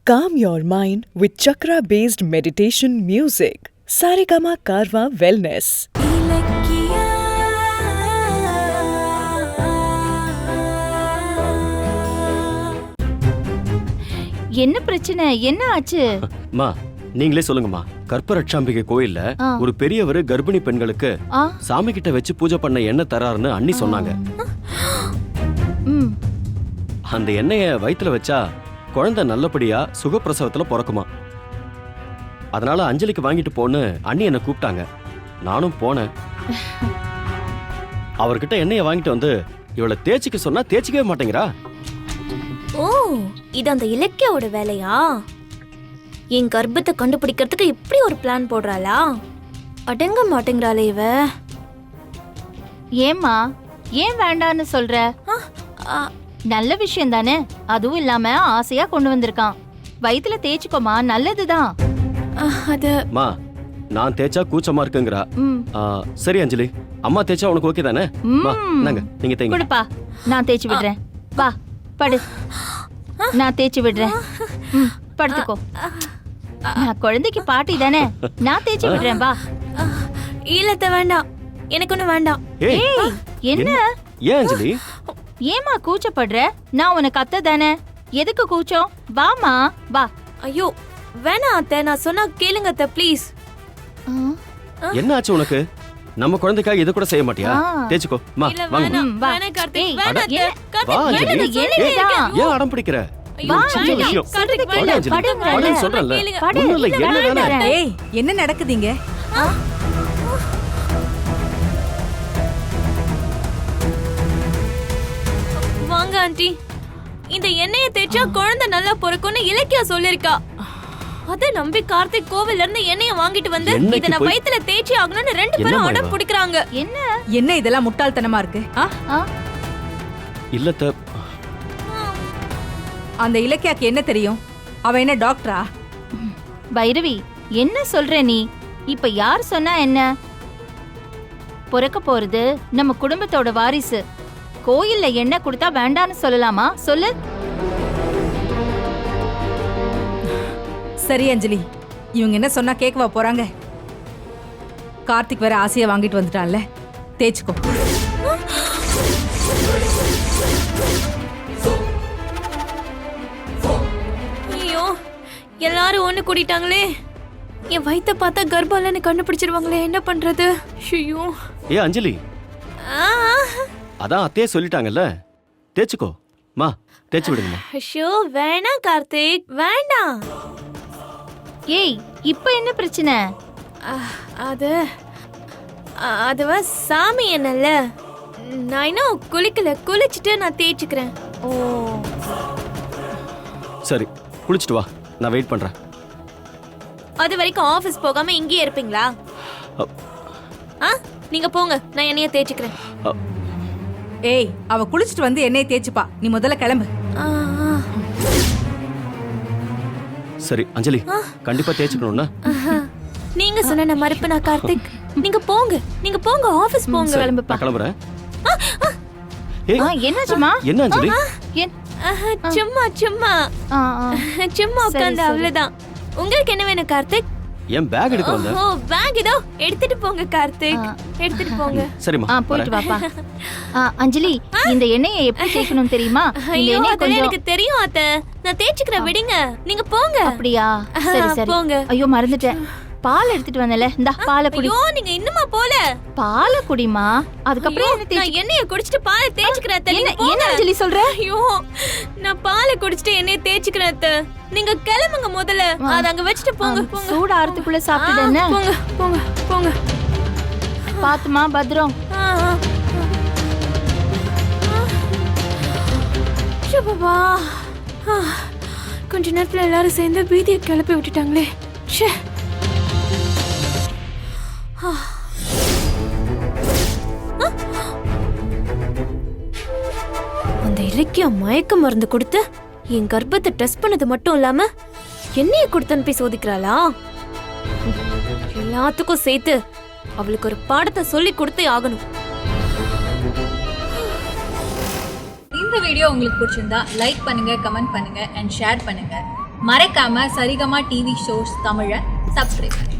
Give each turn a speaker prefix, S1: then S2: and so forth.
S1: Calm your mind with chakra-based meditation music. Saregama Karwa Wellness.
S2: என்ன பிரச்சனை? என்ன ஆச்சு?
S3: மா நீங்களே சொல்லுங்கம்மா. கற்பரட்சாம்பிகை கோயில்ல ஒரு பெரியவர் கர்ப்பிணி பெண்களுக்கு சாமி கிட்ட வச்சு பூஜை பண்ண எண்ணெய் தராருன்னு அண்ணி சொன்னாங்க. அந்த எண்ணெய வயித்துல வச்சா குழந்தை நல்லபடியா சுகப்பிரசவத்துல பிறக்குமா. அதனால அஞ்சலிக்கு வாங்கிட்டு போன்னு அண்ணி என்ன கூப்பிட்டாங்க. நானும் போனேன். அவர்கிட்ட எண்ணெய வாங்கிட்டு வந்து இவளை தேய்ச்சிக்க சொன்னா தேய்ச்சிக்கவே மாட்டேங்கிறா.
S4: ஓ, இது அந்த இலக்கியோட வேலையா? என் கர்ப்பத்தை கண்டுபிடிக்கிறதுக்கு இப்படி ஒரு பிளான் போடுறாளா? அடங்க மாட்டேங்கிறாளே இவ.
S2: ஏம்மா ஏன் வேண்டான்னு சொல்ற? நல்ல விஷயம் தானே. அதுவும் இல்லாம ஆசையா கொண்டு வந்திருக்கான். வயித்துல தேய்ச்சிக்கோமா, நல்லதுதான்.
S4: அது
S3: மா நான் தேய்ச்சா கூச்சமா இருக்குங்கறா. சரி அஞ்சலி, அம்மா தேய்ச்சா உனக்கு ஓகே தானே? மா நாங்க நீங்க தேய்ங்க.
S2: குடுப்பா, நான் தேய்ச்சி விடுறேன். வா படு, நான் தேய்ச்சி விடுறேன். படுத்துக்கோ. நான் குழந்தைக்கு பாட்டி தானே, நான் தேய்ச்சி விடுறேன். வா.
S4: இல்லத்த வேண்டாம், எனக்கு ஒண்ணு வேண்டாம்.
S2: ஏய் என்ன?
S3: ஏன் அஞ்சலி?
S2: ஏமா கூச்சப்படுற? நான் உனக்கு அத்தை தானே, எதுக்கு கூச்சம்? வாமா வா.
S4: ஐயோ வேணாம் அத்தை, நான் சொன்னா கேளுங்க அத்தை ப்ளீஸ்.
S3: என்ன ஆச்சு உனக்கு? நம்ம குழந்தைக்காக இது கூட செய்ய மாட்டியா? தேய்ச்சிக்கோ. மா வாங்க.
S4: வேணாம் கார்த்திக், வேணாம் அத்தை.
S3: வா அஞ்சலி. ஏன் அடம் பிடிக்கிற?
S5: என்ன நடக்குதுங்க?
S4: வாங்க ஆண்டி, இந்த எண்ணெயை தேய்ச்சா குழந்தை நல்லா பிறக்கும்னு இலக்கியா சொல்லிருக்கா. அத நம்பி கார்த்திக் கோவில்ல இருந்து எண்ணெயை வாங்கிட்டு வந்து இத நான் வயித்துல தேய்ச்சி ஆகணும்னு ரெண்டு பேரும் அடம் பிடிக்கிறாங்க.
S5: என்ன இதெல்லாம் முட்டாள்தனமா இருக்கு?
S3: இல்ல
S5: அந்த இலக்கியாக்கு என்ன தெரியும்? அவ என்ன டாக்டரா?
S2: பைரவி என்ன சொல்ற நீ? இப்ப யார் சொன்னா என்ன? பிறக்க போறது நம்ம குடும்பத்தோட வாரிசு. கோயில்ல எண்ணெய் கொடுத்தா வேண்டான்னு சொல்லலாமா? சொல்லு.
S5: சரி அஞ்சலி, இவங்க என்ன சொன்னா கேட்கவா போறாங்க? கார்த்திக் வேற ஆசையா வாங்கிட்டு வந்துட்டான்ல, தேய்ச்சிக்கோ.
S4: ஐயோ எல்லாரும் ஒண்ணு கூட்டிட்டாங்களே. என் வயித்தை பார்த்தா கர்ப்பம்லன்னு கண்டுபிடிச்சிருவாங்களே, என்ன பண்றது? ஐயோ.
S3: ஏ அஞ்சலி, அதான் அத்தையே சொல்லிட்டாங்கல்ல, தேய்ச்சிக்கோ. மா தேய்ச்சி விடுங்கம்மா.
S4: ஐயோ வேணாம் கார்த்திக், வேண்டாம்.
S2: ஏய் இப்ப என்ன பிரச்சனை?
S4: அதுவா சாமி என்னல்ல, நான் இன்னும் குளிக்கல, குளிச்சுட்டு நான் தேய்ச்சிக்கிறேன்.
S2: ஓ
S3: சரி, குளிச்சுட்டு வா, நான் வெயிட் பண்றேன்.
S4: அது வரைக்கும் ஆபீஸ் போகாம இங்கேயே இருப்பீங்களா? நீங்க போங்க, நான் எண்ணெயை தேய்ச்சிக்கிறேன்.
S5: ஏய், அவ குளிச்சுட்டு வந்து எண்ணெயை தேய்ச்சிப்பா, நீ முதல்ல கிளம்பு.
S3: சரி அஞ்சலி, கண்டிப்பா தேய்ச்சிக்கணும்னா?
S4: நீங்க சொன்ன நான் மறுப்பு நான் கார்த்திக். நீங்க போங்க, நீங்க போங்க, ஆபீஸ் போங்க.
S2: கிளம்புப்பா.
S3: நான் கிளம்புறேன்.
S2: என்னாச்சுமா?
S3: என்ன அஞ்சலி?
S4: சும்மா சும்மா சும்மா உட்கார்ந்து, அவ்வளவுதான். உங்களுக்கு என்ன வேணும் கார்த்திக்?
S3: என் பேக் எடுக்க வந்தேன்.
S4: ஓ பேக் இதோ, எடுத்துட்டு போங்க கார்த்திக், எடுத்துட்டு போங்க.
S3: சரிம்மா
S2: போயிட்டு வாப்பா. அஞ்சலி, இந்த எண்ணெயை எப்படி தேய்க்கணும் தெரியுமா? இந்த எண்ணெயை கொஞ்சம்
S4: எனக்கு தெரியும் அத்தை, நான் தேய்ச்சிக்கிறேன், விடுங்க. நீங்க போங்க.
S2: அப்படியா? சரி சரி
S4: போங்க.
S2: ஐயோ மறந்துட்டேன், பால் எடுத்துட்டு வந்தல, இந்த பாலை குடி.
S4: ஐயோ நீங்க இன்னுமா போல?
S2: பாலை குடிமா, அதுக்கப்புறம்
S4: நான் எண்ணெயை குடிச்சிட்டு பாலை தேய்ச்சிக்கிறேன் அத்தை.
S2: என்ன அஞ்சலி சொல்ற?
S4: ஐயோ நான் பாலை குடிச்சிட்டு எண்ணெயை தேய்ச்சிக்கிறேன் அத்தை. நீங்க கிளம்புங்க முதல்ல, அத அங்க வச்சிட்டு போங்க.
S2: சூடு ஆறதுக்குள்ள சாப்பிட்டுடுங்க.
S4: போங்க போங்க போங்க.
S2: பாத்துமா, பத்ரம்.
S4: பாபா, கொஞ்ச நேரத்துல எல்லாரும் சேர்ந்து பீதியை கிளப்பி விட்டுட்டாங்களே. அந்த இலக்கிய மயக்க மருந்து கொடுத்து என் கர்ப்பத்தை டெஸ்ட் பண்ணது மட்டும் இல்லாம என்னைய கொடுத்து அனுப்பி சோதிக்கிறாளா? எல்லாத்துக்கும் சேர்த்து அவளுக்கு ஒரு பாடத்தை சொல்லி கொடுத்தே ஆகணும்.
S6: இந்த வீடியோ உங்களுக்கு பிடிச்சிருந்தா லைக் பண்ணுங்க, கமெண்ட் பண்ணுங்க அண்ட் ஷேர் பண்ணுங்க. மறக்காம சரிகமா டிவி ஷோஸ் தமிழை சப்ஸ்கிரைப் பண்ணுங்க.